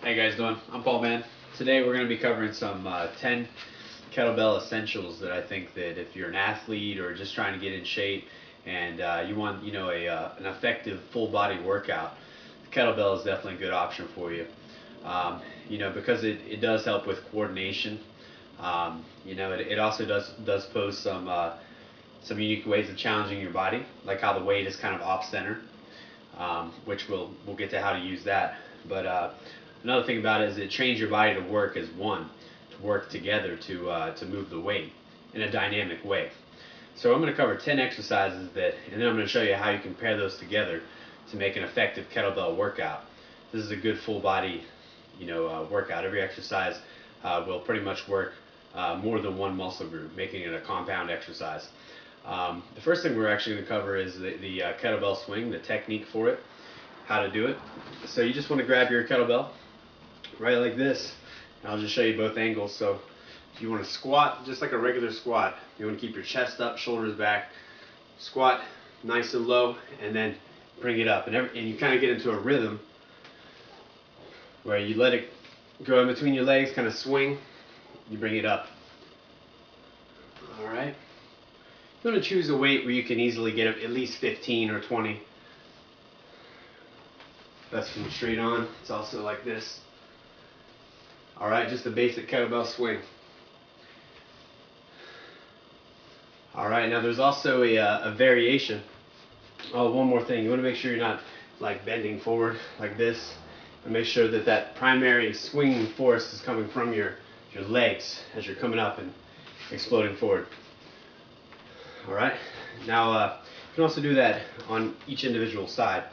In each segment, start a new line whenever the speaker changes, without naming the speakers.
How you guys doing? I'm Paul Mann. Today we're going to be covering some 10 kettlebell essentials that I think that if you're an athlete or just trying to get in shape and you want, an effective full body workout, the kettlebell is definitely a good option for you. Because it does help with coordination. It also does pose some unique ways of challenging your body, like how the weight is kind of off center, which we'll get to how to use that. But another thing about it is it trains your body to work as one, to work together to move the weight in a dynamic way. So I'm going to cover 10 exercises and then I'm going to show you how you can pair those together to make an effective kettlebell workout. This is a good full body, workout. Every exercise will pretty much work more than one muscle group, making it a compound exercise. The first thing we're actually going to cover is the kettlebell swing, the technique for it, how to do it. So you just want to grab your kettlebell right like this, and I'll just show you both angles. So if you want to squat just like a regular squat, you want to keep your chest up, shoulders back, squat nice and low, and then bring it up, and you kind of get into a rhythm where you let it go in between your legs, kind of swing, you bring it up. Alright, you want to choose a weight where you can easily get at least 15 or 20. That's from straight on. It's also like this. Alright, just a basic kettlebell swing. Alright, now there's also a variation. Oh, one more thing. You want to make sure you're not like bending forward like this. And make sure that primary swinging force is coming from your legs as you're coming up and exploding forward. Alright, now you can also do that on each individual side.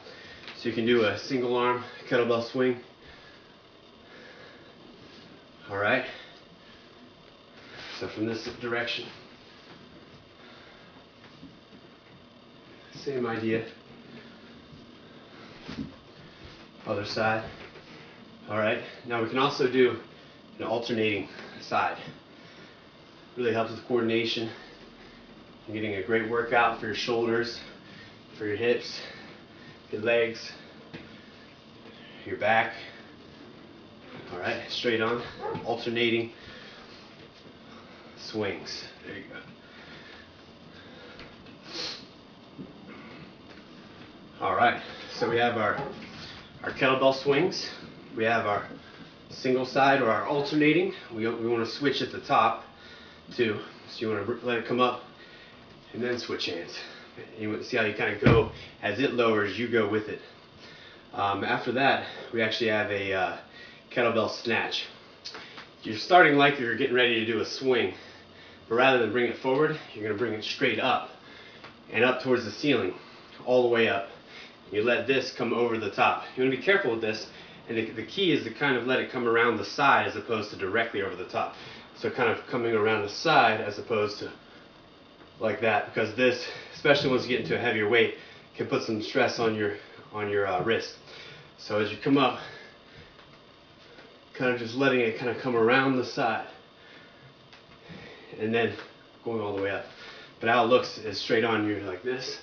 So you can do a single arm kettlebell swing. Alright, so from this direction, same idea. Other side. Alright, now we can also do an alternating side. Really helps with coordination. You're getting a great workout for your shoulders, for your hips, your legs, your back. Alright, straight on, alternating swings. There you go. Alright, so we have our kettlebell swings. We have our single side or our alternating. We want to switch at the top too. So you want to let it come up and then switch hands. You want to see how you kind of go as it lowers, you go with it. After that, we actually have a kettlebell snatch. You're starting like you're getting ready to do a swing, but rather than bring it forward, you're going to bring it straight up and up towards the ceiling, all the way up. You let this come over the top. You want to be careful with this, and the key is to kind of let it come around the side as opposed to directly over the top. So kind of coming around the side as opposed to like that, because this, especially once you get into a heavier weight, can put some stress on your wrist. So as you come up, kind of just letting it kind of come around the side and then going all the way up. But how it looks is straight on, you're like this,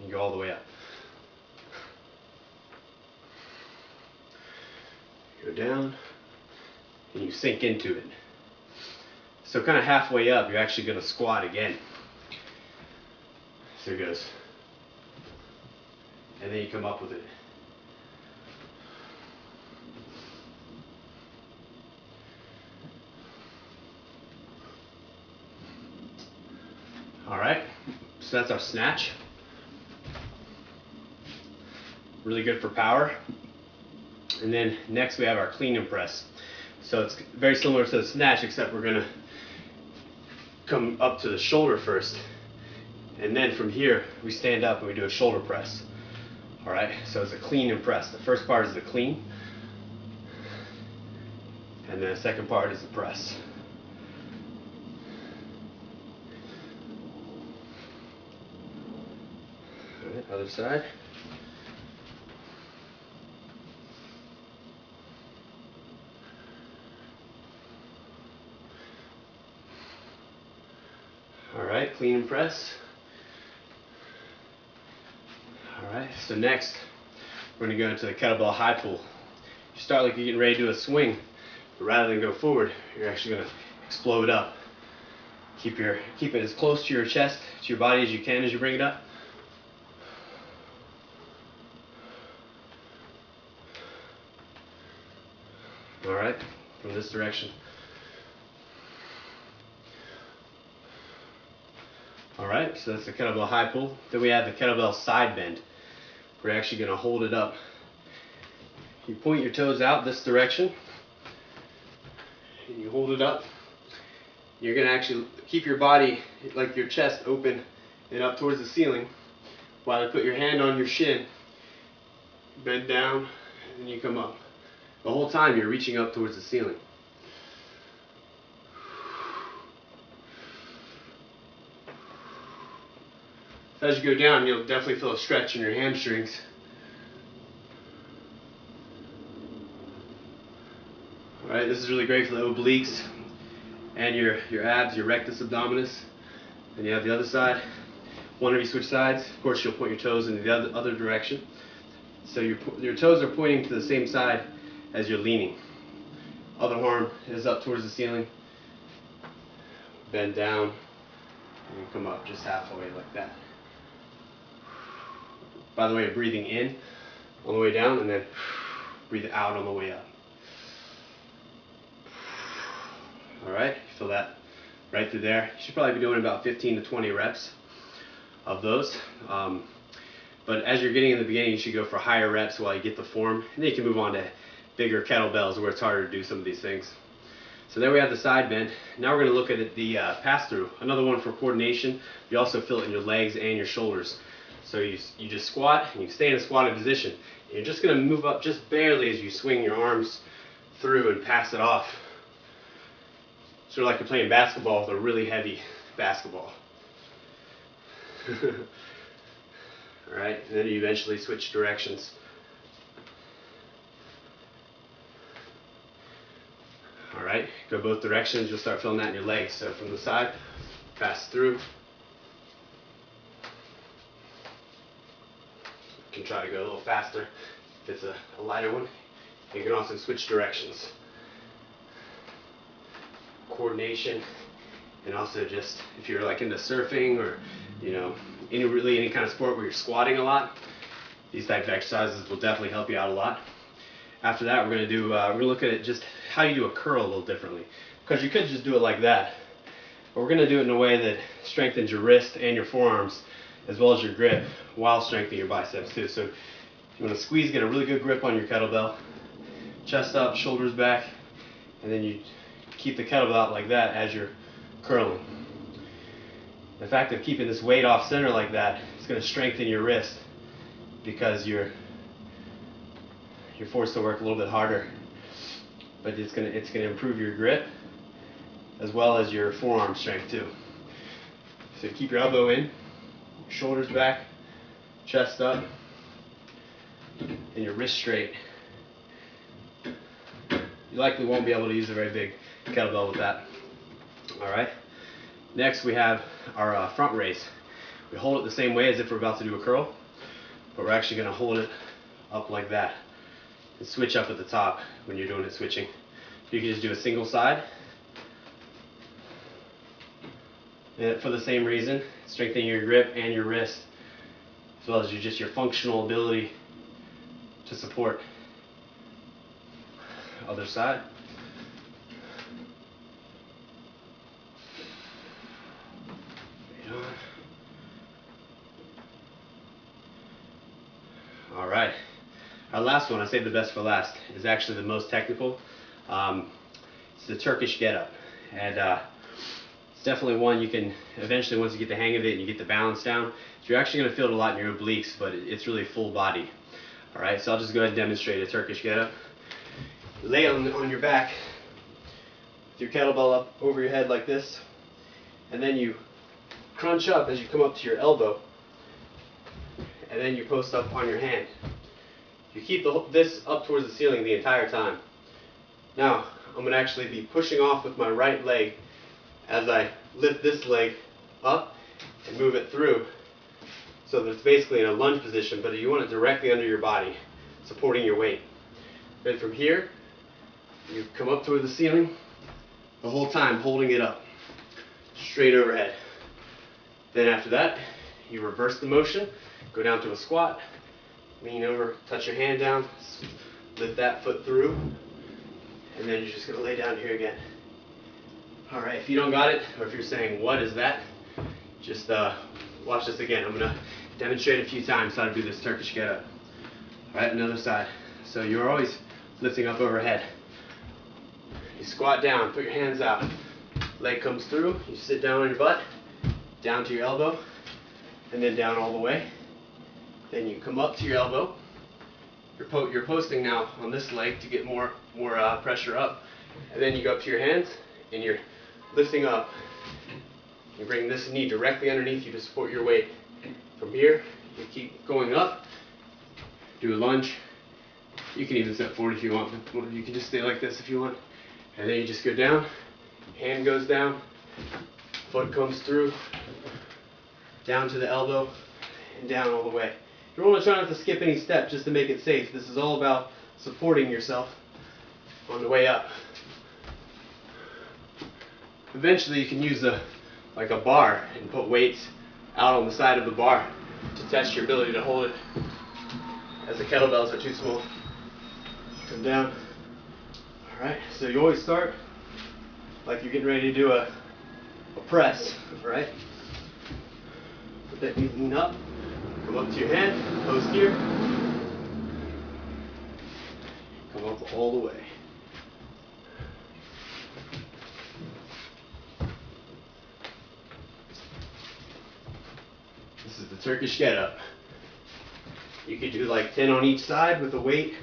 you go all the way up. Go down and you sink into it. So kind of halfway up, you're actually going to squat again. So it goes. And then you come up with it. Alright, so that's our snatch. Really good for power. And then next we have our clean and press. So it's very similar to the snatch, except we're going to come up to the shoulder first. And then from here, we stand up and we do a shoulder press. Alright, so it's a clean and press. The first part is the clean, and then the second part is the press. Alright, other side. Alright, clean and press. Alright, so next we're going to go into the kettlebell high pull.
You start like you're getting ready to do a swing, but rather than go forward, you're actually going to explode up. Keep it as close to your chest, to your body as you can as you bring it up. All right, from this direction. All right, so that's the kettlebell high pull. Then we have the kettlebell side bend. We're actually going to hold it up. You point your toes out this direction, and you hold it up. You're going to actually keep your body, like your chest, open and up towards the ceiling, while you put your hand on your shin, bend down, and you come up. The whole time you're reaching up towards the ceiling. As you go down, you'll definitely feel a stretch in your hamstrings. Alright, this is really great for the obliques and your abs, your rectus abdominis. And you have the other side. One of you switch sides. Of course, you'll point your toes in the other direction. So your toes are pointing to the same side as you're leaning. Other arm is up towards the ceiling. Bend down and come up just halfway like that. By the way, breathing in on the way down and then breathe out on the way up. Alright, feel that right through there. You should probably be doing about 15 to 20 reps of those. But as you're getting in the beginning, you should go for higher reps while you get the form. And then you can move on to bigger kettlebells where it's harder to do some of these things. So there we have the side bend. Now we're going to look at the pass-through. Another one for coordination. You also feel it in your legs and your shoulders. So you just squat, and you stay in a squatted position. And you're just going to move up just barely as you swing your arms through and pass it off. Sort of like you're playing basketball with a really heavy basketball. Alright, and then you eventually switch directions. Alright, go both directions, you'll start feeling that in your legs. So from the side, pass through. You can try to go a little faster if it's a lighter one. You can also switch directions. Coordination, and also just if you're like into surfing or any kind of sport where you're squatting a lot, these type of exercises will definitely help you out a lot. After that, we're gonna look at it just how you do a curl a little differently, because you could just do it like that, but we're gonna do it in a way that strengthens your wrist and your forearms as well as your grip while strengthening your biceps too. So you want to squeeze, get a really good grip on your kettlebell, chest up, shoulders back, and then you keep the kettlebell out like that as you're curling. The fact of keeping this weight off center like that is going to strengthen your wrist because you're forced to work a little bit harder, but it's going to improve your grip as well as your forearm strength too. So keep your elbow in, shoulders back, chest up, and your wrist straight. You likely won't be able to use a very big kettlebell with that. Alright, next we have our front raise. We hold it the same way as if we're about to do a curl, but we're actually going to hold it up like that and switch up at the top when you're doing it switching. You can just do a single side, and for the same reason, strengthening your grip and your wrist as well as your functional ability to support. Other side. Alright, our last one, I saved the best for last, is actually the most technical. It's the Turkish get-up, and it's definitely one you can eventually, once you get the hang of it and you get the balance down, you're actually going to feel it a lot in your obliques, but it's really full body. Alright, so I'll just go ahead and demonstrate a Turkish get-up. Lay on your back with your kettlebell up over your head like this, and then you crunch up as you come up to your elbow, and then you post up on your hand. You keep this up towards the ceiling the entire time. Now, I'm going to actually be pushing off with my right leg as I lift this leg up and move it through, so that it's basically in a lunge position, but you want it directly under your body, supporting your weight. Then from here, you come up toward the ceiling, the whole time holding it up, straight overhead. Then after that, you reverse the motion, go down to a squat, lean over, touch your hand down, lift that foot through, and then you're just going to lay down here again. Alright, if you don't got it, or if you're saying, what is that? Just watch this again. I'm going to demonstrate a few times how to do this Turkish get up. Alright, another side. So you're always lifting up overhead. You squat down, put your hands out, leg comes through, you sit down on your butt, down to your elbow, and then down all the way. Then you come up to your elbow. You're posting now on this leg to get more pressure up, and then you go up to your hands and you're lifting up. You bring this knee directly underneath you to support your weight. From here, you keep going up. Do a lunge. You can even step forward if you want. You can just stay like this if you want. And then you just go down. Hand goes down. Foot comes through. Down to the elbow and down all the way. You don't want to try not to skip any steps just to make it safe. This is all about supporting yourself on the way up. Eventually you can use like a bar and put weights out on the side of the bar to test your ability to hold it, as the kettlebells are too small. Come down. Alright, so you always start like you're getting ready to do a press, right? Put that knee lean up, come up to your hand, post here, come up all the way. This is the Turkish get up. You could do like 10 on each side with the weight.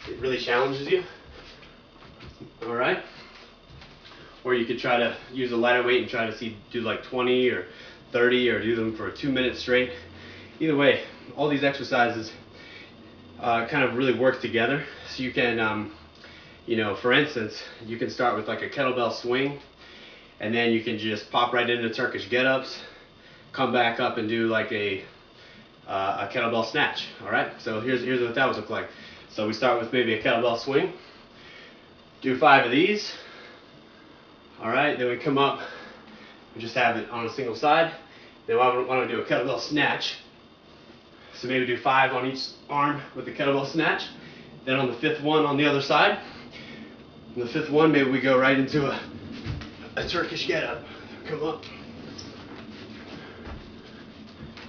It really challenges you. Alright? Or you could try to use a lighter weight and try to do like 20 or 30 or do them for 2 minutes straight. Either way, all these exercises kind of really work together. So you can, for instance, you can start with like a kettlebell swing, and then you can just pop right into Turkish get-ups, come back up and do like a kettlebell snatch. Alright, so here's what that would look like. So we start with maybe a kettlebell swing, do 5 of these. Alright, then we come up, we just have it on a single side. Then I want to do a kettlebell snatch. So maybe do 5 on each arm with the kettlebell snatch. Then on the 5th one on the other side. On the 5th one, maybe we go right into a Turkish get up. Come up.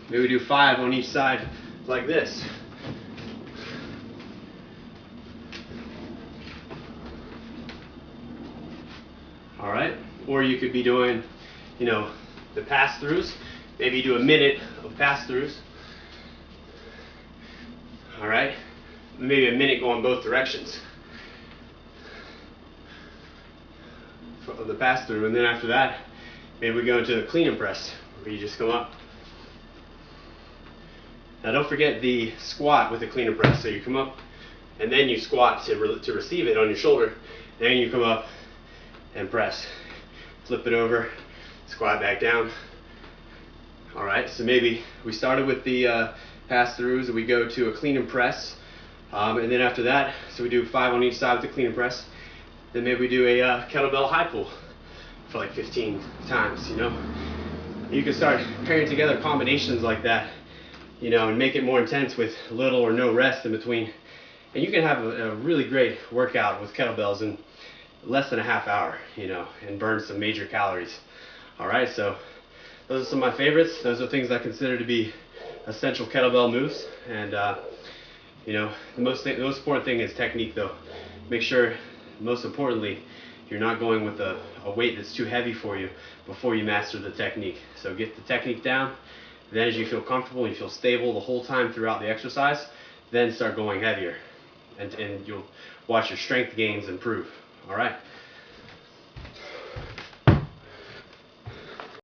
Maybe we do 5 on each side like this. Alright, or you could be doing, the pass-throughs. Maybe you do a minute of pass-throughs. Alright, maybe a minute going both directions of the pass-through, and then after that, maybe we go into the clean and press, where you just come up. Now don't forget the squat with the clean and press. So you come up, and then you squat to receive it on your shoulder. Then you come up and press. Flip it over, squat back down. Alright, so maybe we started with the pass-throughs, and we go to a clean and press. And then after that, so we do 5 on each side with the clean and press. Then maybe we do a kettlebell high pull for like 15 times, You can start pairing together combinations like that, and make it more intense with little or no rest in between. And you can have a really great workout with kettlebells in less than a half hour, and burn some major calories. Alright, so those are some of my favorites. Those are things I consider to be essential kettlebell moves. And, the most important thing is technique, though. Make sure, most importantly, you're not going with a weight that's too heavy for you before you master the technique. So get the technique down. Then as you feel comfortable and you feel stable the whole time throughout the exercise, then start going heavier. And you'll watch your strength gains improve. Alright,